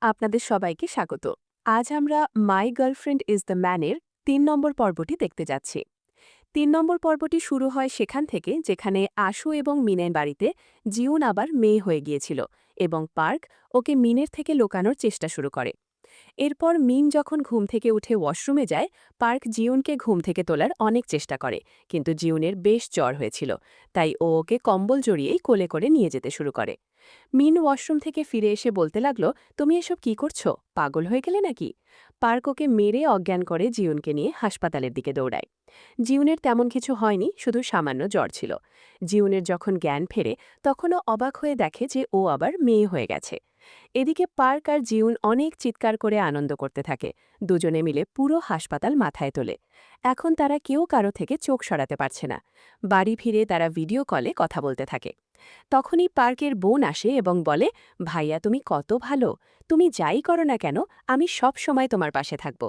আপনাদের সবাইকে স্বাগত। আজ আমরা মাই গার্লফ্রেন্ড ইজ দ্য ম্যানের ৩ নম্বর পর্বটি দেখতে যাচ্ছি। ৩ নম্বর পর্বটি শুরু হয় সেখান থেকে যেখানে আশু এবং মিনের বাড়িতে জিউন আবার মেয়ে হয়ে গিয়েছিল এবং পার্ক ওকে মিনের থেকে লুকানোর চেষ্টা শুরু করে। এরপর মিন যখন ঘুম থেকে উঠে ওয়াশরুমে যায়, পার্ক জিউনকে ঘুম থেকে তোলার অনেক চেষ্টা করে, কিন্তু জিউনের বেশ জ্বর হয়েছিল, তাই ও ওকে কম্বল জড়িয়েই কোলে করে নিয়ে যেতে শুরু করে। মিন ওয়াশরুম থেকে ফিরে এসে বলতে লাগলো, তুমি এসব কি করছো, পাগল হয়ে গেলে নাকি? পার্ক ওকে মেরে অজ্ঞান করে জিউনকে নিয়ে হাসপাতালের দিকে দৌড়ায়। জিউনের তেমন কিছু হয়নি, শুধু সামান্য জ্বর ছিল। জিউনের যখন জ্ঞান ফেরে তখনও অবাক হয়ে দেখে যে ও আবার মেয়ে হয়ে গেছে। এদিকে পার্ক আর জিউন অনেক চিৎকার করে আনন্দ করতে থাকে। দুজনে মিলে পুরো হাসপাতাল মাথায় তোলে। এখন তারা কেউ কারো থেকে চোখ সরাতে পারছে না। বাড়ি ফিরে তারা ভিডিও কলে কথা বলতে থাকে। তখনই পার্কের বোন আসে এবং বলে, ভাইয়া তুমি কত ভালো, তুমি যাই করো না কেন, আমি সব সময় তোমার পাশে থাকব।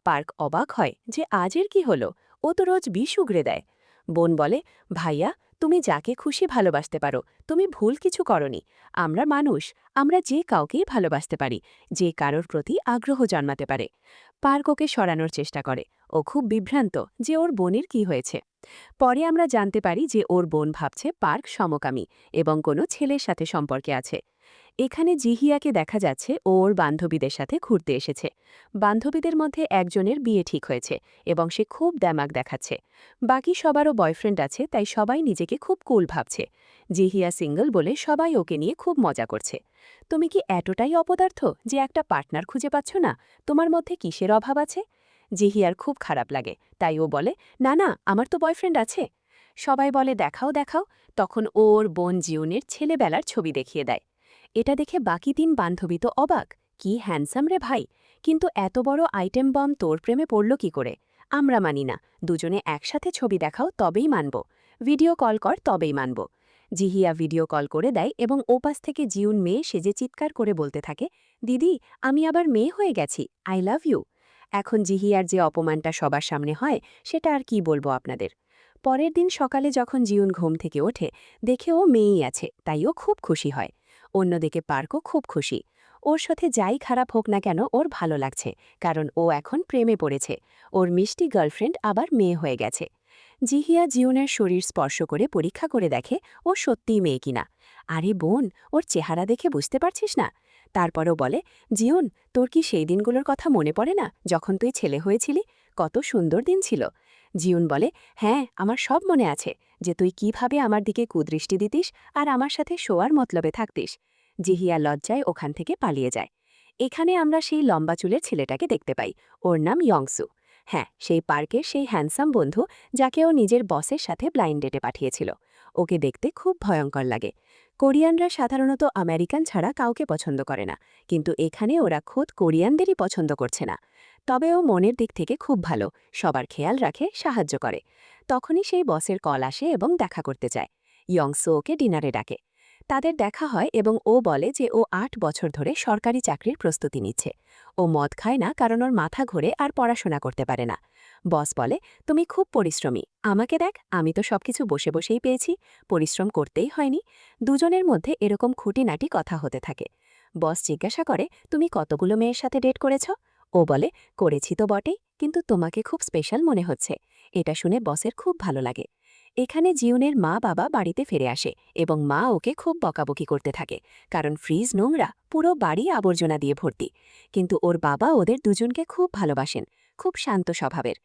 পার্ক অবাক হয় যে আজের কি হলো, ও তো রোজ বিষ উগড়ে দেয়। বোন বলে, ভাইয়া তুমি যাকে খুশি ভালোবাসতে পারো, তুমি ভুল কিছু করনি। আমরা মানুষ, আমরা যে কাউকেই ভালোবাসতে পারি, যে কারোর প্রতি আগ্রহ জন্মাতে পারে। পার্ক ওকে সরানোর চেষ্টা করে। ও খুব বিভ্রান্ত যে ওর বোনের কি হয়েছে। পরে আমরা জানতে পারি যে ওর বোন ভাবছে পার্ক সমকামী এবং কোনো ছেলের সাথে সম্পর্কে আছে। এখানে জিহিয়াকে দেখা যাচ্ছে ও ওর বান্ধবীদের সাথে ঘুরতে এসেছে। বান্ধবীদের মধ্যে একজনের বিয়ে ঠিক হয়েছে এবং সে খুব দ্যামাক দেখাচ্ছে। বাকি সবারও বয়ফ্রেন্ড আছে, তাই সবাই নিজেকে খুব কুল ভাবছে। জিহিয়া সিঙ্গল বলে সবাই ওকে নিয়ে খুব মজা করছে। তুমি কি এতটাই অপদার্থ যে একটা পার্টনার খুঁজে পাচ্ছ না? তোমার মধ্যে কিসের অভাব আছে? জিহিয়ার খুব খারাপ লাগে, তাই ও বলে, না না, আমার তো বয়ফ্রেন্ড আছে। সবাই বলে, দেখাও দেখাও। তখন ওর বোন জিউনের ছেলেবেলার ছবি দেখিয়ে দেয়। এটা দেখে বাকি ৩ বান্ধবী তো অবাক, কি হ্যান্ডসাম রে ভাই, কিন্তু এত বড় আইটেম বম তোর প্রেমে পড়ল কি করে? আমরা মানি না, দুজনে একসাথে ছবি দেখাও তবেই মানব, ভিডিও কল কর তবেই মানব। জিহিয়া ভিডিও কল করে দেয় এবং ওপাশ থেকে জিউন মেয়ে সেজে চিৎকার করে বলতে থাকে, দিদি আমি আবার মেয়ে হয়ে গেছি, আই লাভ ইউ। এখন জিহিয়ার যে অপমানটা সবার সামনে হয়, সেটা আর কি বলবো আপনাদের। পরের দিন সকালে যখন জিউন ঘুম থেকে ওঠে, দেখে ও মেয়েই আছে, তাই ও খুব খুশি হয়। অন্যদিকে পার্কও খুব খুশি। ওর সাথে যাই খারাপ হোক না কেন ওর ভালো লাগছে, কারণ ও এখন প্রেমে পড়েছে। ওর মিষ্টি গার্লফ্রেন্ড আবার মেয়ে হয়ে গেছে। জিহিয়া জিউনের শরীর স্পর্শ করে পরীক্ষা করে দেখে ও সত্যিই মেয়ে কিনা। আরে বোন, ওর চেহারা দেখে বুঝতে পারছিস না? তারপরও বলে, জিউন তোর কি সেই দিনগুলোর কথা মনে পড়ে না, যখন তুই ছেলে হয়েছিলি? কত সুন্দর দিন ছিল। জিউন বলে, হ্যাঁ আমার সব মনে আছে, যে তুই কিভাবে আমার দিকে কুদৃষ্টি দিতিস আর আমার সাথে শোয়ার মতলবে থাকতিস। জিহিয়া লজ্জায় ওখান থেকে পালিয়ে যায়। এখানে আমরা সেই লম্বা চুলের ছেলেটাকে দেখতে পাই। ওর নাম ইয়ংসু। হ্যাঁ, সেই পার্কের সেই হ্যান্ডসাম বন্ধু, যাকে ও নিজের বসের সাথে ব্লাইন্ড ডেটে পাঠিয়েছিল। ওকে দেখতে খুব ভয়ঙ্কর লাগে। কোরিয়ানরা সাধারণত আমেরিকান ছাড়া কাউকে পছন্দ করে না, কিন্তু এখানে ওরা খোদ কোরিয়ানদেরই পছন্দ করছে না। তবে ও মনের দিক থেকে খুব ভালো, সবার খেয়াল রাখে, সাহায্য করে। তখনই সেই বসের কল আসে এবং দেখা করতে চায়। ইয়ংসু ওকে ডিনারে ডাকে। তাদের দেখা হয় এবং ও বলে যে ও ৮ বছর ধরে সরকারি চাকরির প্রস্তুতি নিচ্ছে। ও মদ খায় না কারণ ওর মাথা ঘোরে আর পড়াশোনা করতে পারে না। বস বলে, তুমি খুব পরিশ্রমী, আমাকে দেখ, আমি তো সবকিছু বসে বসেই পেয়েছি, পরিশ্রম করতেই হয়নি। দুজনের মধ্যে এরকম খুঁটিনাটি কথা হতে থাকে। বস জিজ্ঞাসা করে, তুমি কতগুলো মেয়ের সাথে ডেট করেছ? ও বলে, করেছি তো বটেই, কিন্তু তোমাকে খুব স্পেশাল মনে হচ্ছে। এটা শুনে বসের খুব ভালো লাগে। এখানে জিউনের মা বাবা বাড়িতে ফিরে আসে এবং মা ওকে খুব বকাবকি করতে থাকে, কারণ ফ্রিজ নোংরা, পুরো বাড়ি আবর্জনা দিয়ে ভর্তি। কিন্তু ওর বাবা ওদের দুজনকে খুব ভালোবাসেন, খুব শান্ত স্বভাবের।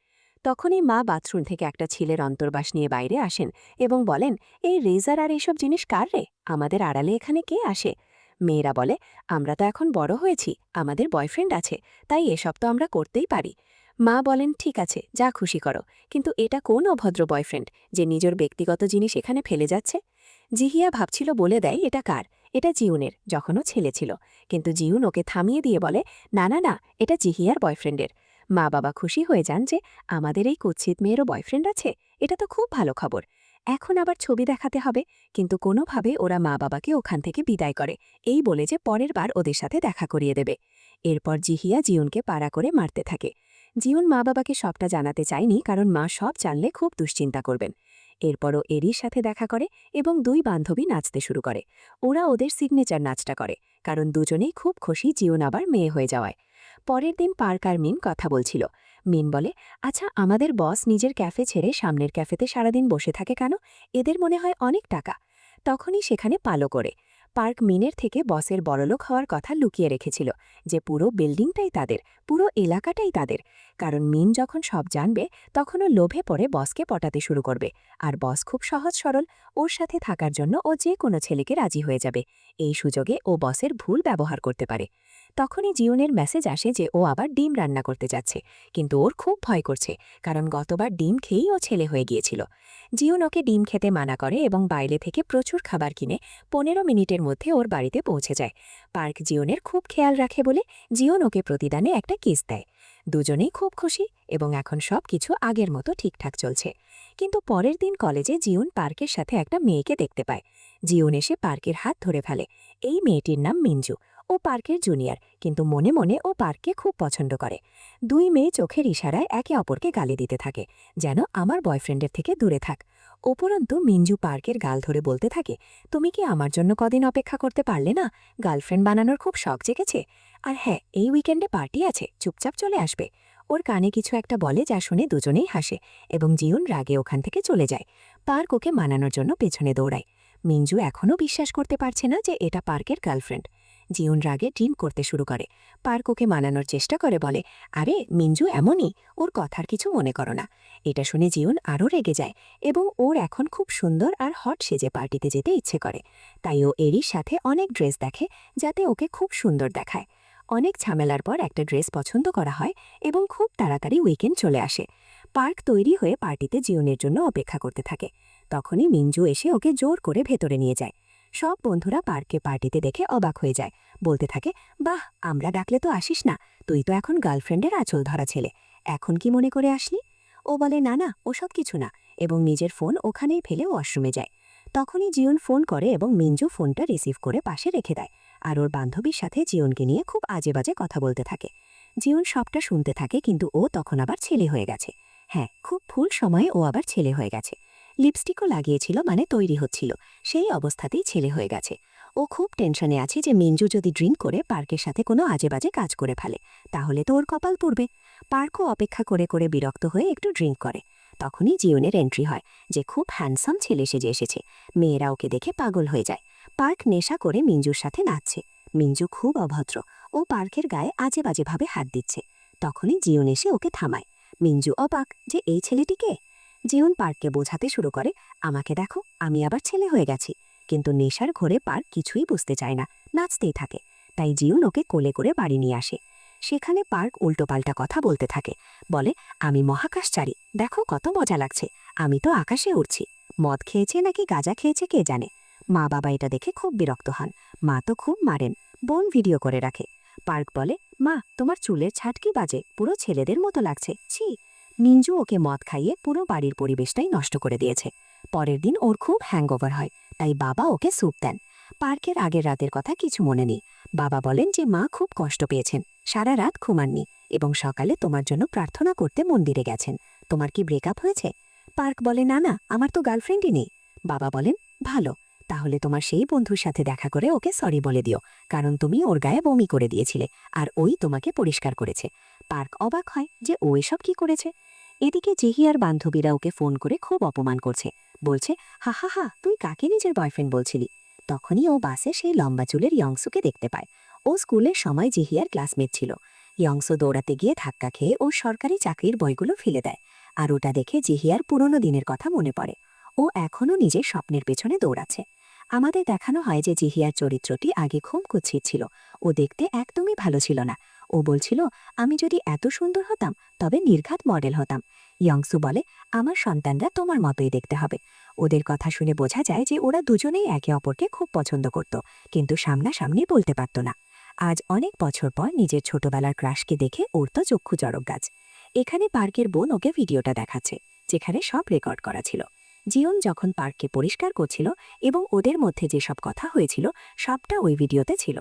তখনই মা বাথরুম থেকে একটা ছেলের অন্তর্বাস নিয়ে বাইরে আসেন এবং বলেন, এই রেজার আর এইসব জিনিস কার রে, আমাদের আড়ালে এখানে কে আসে? মেয়েরা বলে, আমরা তো এখন বড় হয়েছি, আমাদের বয়ফ্রেন্ড আছে, তাই এসব তো আমরা করতেই পারি। মা বলেন, ঠিক আছে, যা খুশি করো, কিন্তু এটা কোন অভদ্র বয়ফ্রেন্ড যে নিজের ব্যক্তিগত জিনিস এখানে ফেলে যাচ্ছে? জিহিয়া ভাবছিল বলে দেয় এটা কার, এটা জিউনের, যখনও ছেলে ছিল। কিন্তু জিউন ওকে থামিয়ে দিয়ে বলে, না না না, এটা জিহিয়ার বয়ফ্রেন্ডের। মা বাবা খুশি হয়ে যান যে আমাদের এই কুৎসিত মেয়েরও বয়ফ্রেন্ড আছে, এটা তো খুব ভালো খবর। এখন আবার ছবি দেখাতে হবে, কিন্তু কোনোভাবে ওরা মা বাবাকে ওখান থেকে বিদায় করে, এই বলে যে পরের বার ওদের সাথে দেখা করিয়ে দেবে। এরপর জিহিয়া জিউনকে পাড়া করে মারতে থাকে। জিউন মা বাবাকে সবটা জানাতে চায়নি, কারণ মা সব জানলে খুব দুশ্চিন্তা করবেন। এরপরও এরির সাথে দেখা করে এবং ২ বান্ধবী নাচতে শুরু করে। ওরা ওদের সিগনেচার নাচটা করে, কারণ দুজনেই খুব খুশি জিওন আবার মেয়ে হয়ে যাওয়ায়। পরের দিন পার্ক আর মিন কথা বলছিল। মিন বলে, আচ্ছা, আমাদের বস নিজের ক্যাফে ছেড়ে সামনের ক্যাফেতে সারাদিন বসে থাকে কেন? এদের মনে হয় অনেক টাকা। তখনই সেখানে পালো করে। পার্ক মিনের থেকে বসের বড়লোক হওয়ার কথা লুকিয়ে রেখেছিল, যে পুরো বিল্ডিংটাই তাদের, পুরো এলাকাটাই তাদের। কারণ মিন যখন সব জানবে তখন ও লোভে পড়ে বসকে পটাতে শুরু করবে। আর বস খুব সহজ সরল, ওর সাথে থাকার জন্য ও যে কোনো ছেলেকে রাজি হয়ে যাবে। এই সুযোগে ও বসের ভুল ব্যবহার করতে পারে। তখনই জিওনের মেসেজ আসে যে ও আবার ডিম রান্না করতে যাচ্ছে, কিন্তু ওর খুব ভয় করছে, কারণ গতবার ডিম খেয়েই ও ছেলে হয়ে গিয়েছিল। জিওন ওকে ডিম খেতে মানা করে এবং বাইরে থেকে প্রচুর খাবার কিনে 15 মিনিটের মধ্যে ওর বাড়িতে পৌঁছে যায়। পার্ক জিওনের খুব খেয়াল রাখে বলে জিওন ওকে প্রতিদানে একটা কিস দেয়। দুজনেই খুব খুশি এবং এখন সব কিছু আগের মতো ঠিকঠাক চলছে। কিন্তু পরের দিন কলেজে জিওন পার্কের সাথে একটা মেয়েকে দেখতে পায়। জিওন এসে পার্কের হাত ধরে ফেলে। এই মেয়েটির নাম মিঞ্জু। ও পার্কের জুনিয়র, কিন্তু মনে মনে ও পার্ককে খুব পছন্দ করে। দুই মেয়ে চোখের ইশারায় একে অপরকে গালি দিতে থাকে, যেন আমার বয়ফ্রেন্ডের থেকে দূরে থাক। উপরন্তু মিঞ্জু পার্কের গাল ধরে বলতে থাকে, তুমি কি আমার জন্য কদিন অপেক্ষা করতে পারলে না? গার্লফ্রেন্ড বানানোর খুব শখ জেগেছে। আর হ্যাঁ, এই উইকেন্ডে পার্টি আছে, চুপচাপ চলে আসবে। ওর কানে কিছু একটা বলে, যা শুনে দুজনেই হাসে এবং জিউন রাগে ওখান থেকে চলে যায়। পার্ক ওকে মানানোর জন্য পেছনে দৌড়ায়। মিঞ্জু এখনও বিশ্বাস করতে পারছে না যে এটা পার্কের গার্লফ্রেন্ড। জিউন রাগে ড্রিম করতে শুরু করে। পার্ক ওকে মানানোর চেষ্টা করে, বলে, আরে মিঞ্জু এমনই, ওর কথার কিছু মনে করো না। এটা শুনে জিউন আরও রেগে যায় এবং ওর এখন খুব সুন্দর আর হট সেজে পার্টিতে যেতে ইচ্ছে করে। তাই ও এরির সাথে অনেক ড্রেস দেখে, যাতে ওকে খুব সুন্দর দেখায়। অনেক ঝামেলার পর একটা ড্রেস পছন্দ করা হয় এবং খুব তাড়াতাড়ি উইকেন্ড চলে আসে। পার্ক তৈরি হয়ে পার্টিতে জিউনের জন্য অপেক্ষা করতে থাকে। তখনই মিঞ্জু এসে ওকে জোর করে ভেতরে নিয়ে যায়। সব বন্ধুরা পার্ককে পার্টিতে দেখে অবাক হয়ে যায়, বলতে থাকে, বাহ, আমরা ডাকলে তো আসিস না, তুই তো এখন গার্লফ্রেন্ডের আঁচল ধরা ছেলে, এখন কি মনে করে আসলি? ও বলে, না না, ওসব কিছু না, এবং নিজের ফোন ওখানেই ফেলে ওয়াশরুমে যায়। তখনই জিউন ফোন করে এবং মিঞ্জু ফোনটা রিসিভ করে পাশে রেখে দেয়। আর ওর বান্ধবীর সাথে জিউনকে নিয়ে খুব আজে বাজে কথা বলতে থাকে। জিউন সবটা শুনতে থাকে, কিন্তু ও তখন আবার ছেলে হয়ে গেছে। হ্যাঁ, খুব ভুল সময়ে ও আবার ছেলে হয়ে গেছে। লিপস্টিকও লাগিয়েছিল, মানে তৈরি হচ্ছিল, সেই অবস্থাতেই ছেলে হয়ে গেছে। ও খুব টেনশনে আছে যে মিঞ্জু যদি ড্রিঙ্ক করে পার্কের সাথে কোনো আজে বাজে কাজ করে ফেলে, তাহলে তো ওর কপাল পড়বে। পার্কও অপেক্ষা করে করে বিরক্ত হয়ে একটু ড্রিঙ্ক করে। তখনই জিওনের এন্ট্রি হয়, যে খুব হ্যান্ডসাম ছেলে সেজে এসেছে। মেয়েরা ওকে দেখে পাগল হয়ে যায়। পার্ক নেশা করে মিঞ্জুর সাথে নাচছে। মিঞ্জু খুব অভদ্র, ও পার্কের গায়ে আজে বাজেভাবে হাত দিচ্ছে। তখনই জিওন এসে ওকে থামায়। মিঞ্জু অবাক যে এই ছেলেটিকে। জিওন পার্ককে বোঝাতে শুরু করে, আমাকে দেখো, আমি আবার ছেলে হয়ে গেছি। কিন্তু নেশার ঘোরে পার্ক কিছুই বুঝতে চায় না, নাচতেই থাকে। তাই জিওন ওকে কোলে করে বাড়ি নিয়ে আসে। সেখানে পার্ক উল্টোপাল্টা কথা বলতে থাকে, বলে, আমি মহাকাশচারী, দেখো কত মজা লাগছে, আমি তো আকাশে উড়ছি। মদ খেয়েছে নাকি গাঁজা খেয়েছে কে জানে। মা বাবা এটা দেখে খুব বিরক্ত হন। মা তো খুব মারেন, বোন ভিডিও করে রাখে। পার্ক বলে, মা, তোমার চুলের ছাট কি বাজে, পুরো ছেলেদের মতো লাগছে, ছি। মিঞ্জু ওকে মদ খাইয়ে পুরো বাড়ির পরিবেশটাই নষ্ট করে দিয়েছে। পরের দিন ওর খুব হ্যাংওভার হয়, তাই বাবা ওকে স্যুপ দেন। পার্কের আগের রাতের কথা কিছু মনে নেই। বাবা বলেন যে মা খুব কষ্ট পেয়েছেন, সারা রাত ঘুমাননি এবং সকালে তোমার জন্য প্রার্থনা করতে মন্দিরে গেছেন। তোমার কি ব্রেকআপ হয়েছে? পার্ক বলে, না না, আমার তো গার্লফ্রেন্ডই নেই। বাবা বলেন, ভালো, তাহলে তোমার সেই বন্ধুর সাথে দেখা করে ওকে সরি বলে দিও, কারণ তুমি ওর গায়ে বমি করে দিয়েছিলে আর ওই তোমাকে পরিষ্কার করেছে। পার্ক অবাক হয় যে ও এসব কি করেছে। এদিকে জিহিয়ার বান্ধবীরা ওকে ফোন করে খুব অপমান করছে, বলছে, হা হা হা, তুই কাকে নিজের বয়ফ্রেন্ড বলছিলি? তখনই ও বাসে সেই লম্বা চুলের ইয়ংসুকে দেখতে পায়। ও স্কুলের সময় জিহিয়ার ক্লাসমেট ছিল। ইয়ংসু দৌড়াতে গিয়ে ধাক্কা খেয়ে ওর সরকারি চাকরির বইগুলো ফেলে দেয়। আর ওটা দেখে জিহিয়ার পুরনো দিনের কথা মনে পড়ে। ও এখনও নিজের স্বপ্নের পেছনে দৌড়াচ্ছে। আমাদের দেখানো হয় যে জিহিয়ার চরিত্রটি আগে খুব কুৎসিত ছিল। ও দেখতে একদমই ভালো ছিল না। ও বলছিল, আমি যদি এত সুন্দর হতাম তবে নির্ঘাত মডেল হতাম। ইয়ংসু বলে, আমার সন্তানরা তোমার মতোই দেখতে হবে। ওদের কথা শুনে বোঝা যায় যে ওরা দুজনেই একে অপরকে খুব পছন্দ করত, কিন্তু সামনাসামনি বলতে পারত না। আজ অনেক বছর পর নিজের ছোটবেলার ক্রাশকে দেখে ওর তো চক্ষু চড়ক গাছ। এখানে পার্কের বোন ওকে ভিডিওটা দেখাচ্ছে, যেখানে সব রেকর্ড করা ছিল। জিওন যখন পার্ককে পরিষ্কার করছিল এবং ওদের মধ্যে যেসব কথা হয়েছিল সবটা ওই ভিডিওতে ছিল।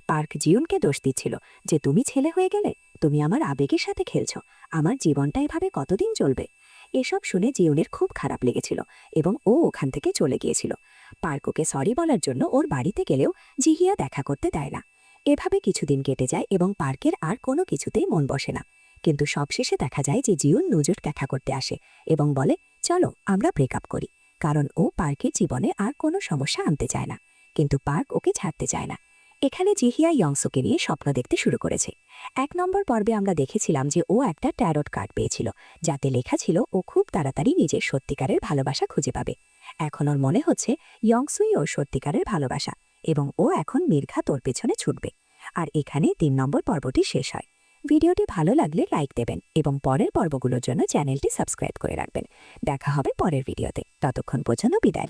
পার্ক জিওনকে দোষ দিচ্ছিল যে তুমি ছেলে হয়ে গেলে, তুমি আমার আবেগের সাথে খেলছ, আমার জীবনটা এভাবে কতদিন চলবে। এসব শুনে জিওনের খুব খারাপ লেগেছিল এবং ও ওখান থেকে চলে গিয়েছিল। পার্ক ওকে সরি বলার জন্য ওর বাড়িতে গেলেও জিহিয়া দেখা করতে দেয় না। এভাবে কিছুদিন কেটে যায় এবং পার্কের আর কোনো কিছুতেই মন বসে না। কিন্তু সবশেষে দেখা যায় যে জিউন নুজুর দেখা করতে আসে এবং বলে, চলো আমরা ব্রেকআপ করি, কারণ ও পার্কের জীবনে আর কোনো সমস্যা আনতে চায় না। কিন্তু পার্ক ওকে ছাড়তে চায় না। এখানে জিহিয়া ইয়ংসুকে নিয়ে স্বপ্ন দেখতে শুরু করেছে। 1 নম্বর পর্বে আমরা দেখেছিলাম যে ও একটা ট্যারট কার্ড পেয়েছিল, যাতে লেখা ছিল ও খুব তাড়াতাড়ি নিজের সত্যিকারের ভালোবাসা খুঁজে পাবে। এখন ওর মনে হচ্ছে ইয়ংসুই ওর সত্যিকারের ভালোবাসা এবং ও এখন নির্ঘাত ওর পেছনে ছুটবে। আর এখানে 3 নম্বর পর্বটি শেষ হয়। ভিডিওটি ভালো লাগলে লাইক দেবেন এবং পরের পর্বগুলোর জন্য চ্যানেলটি সাবস্ক্রাইব করে রাখবেন। দেখা হবে পরের ভিডিওতে। ততক্ষণ পর্যন্ত বিদায়।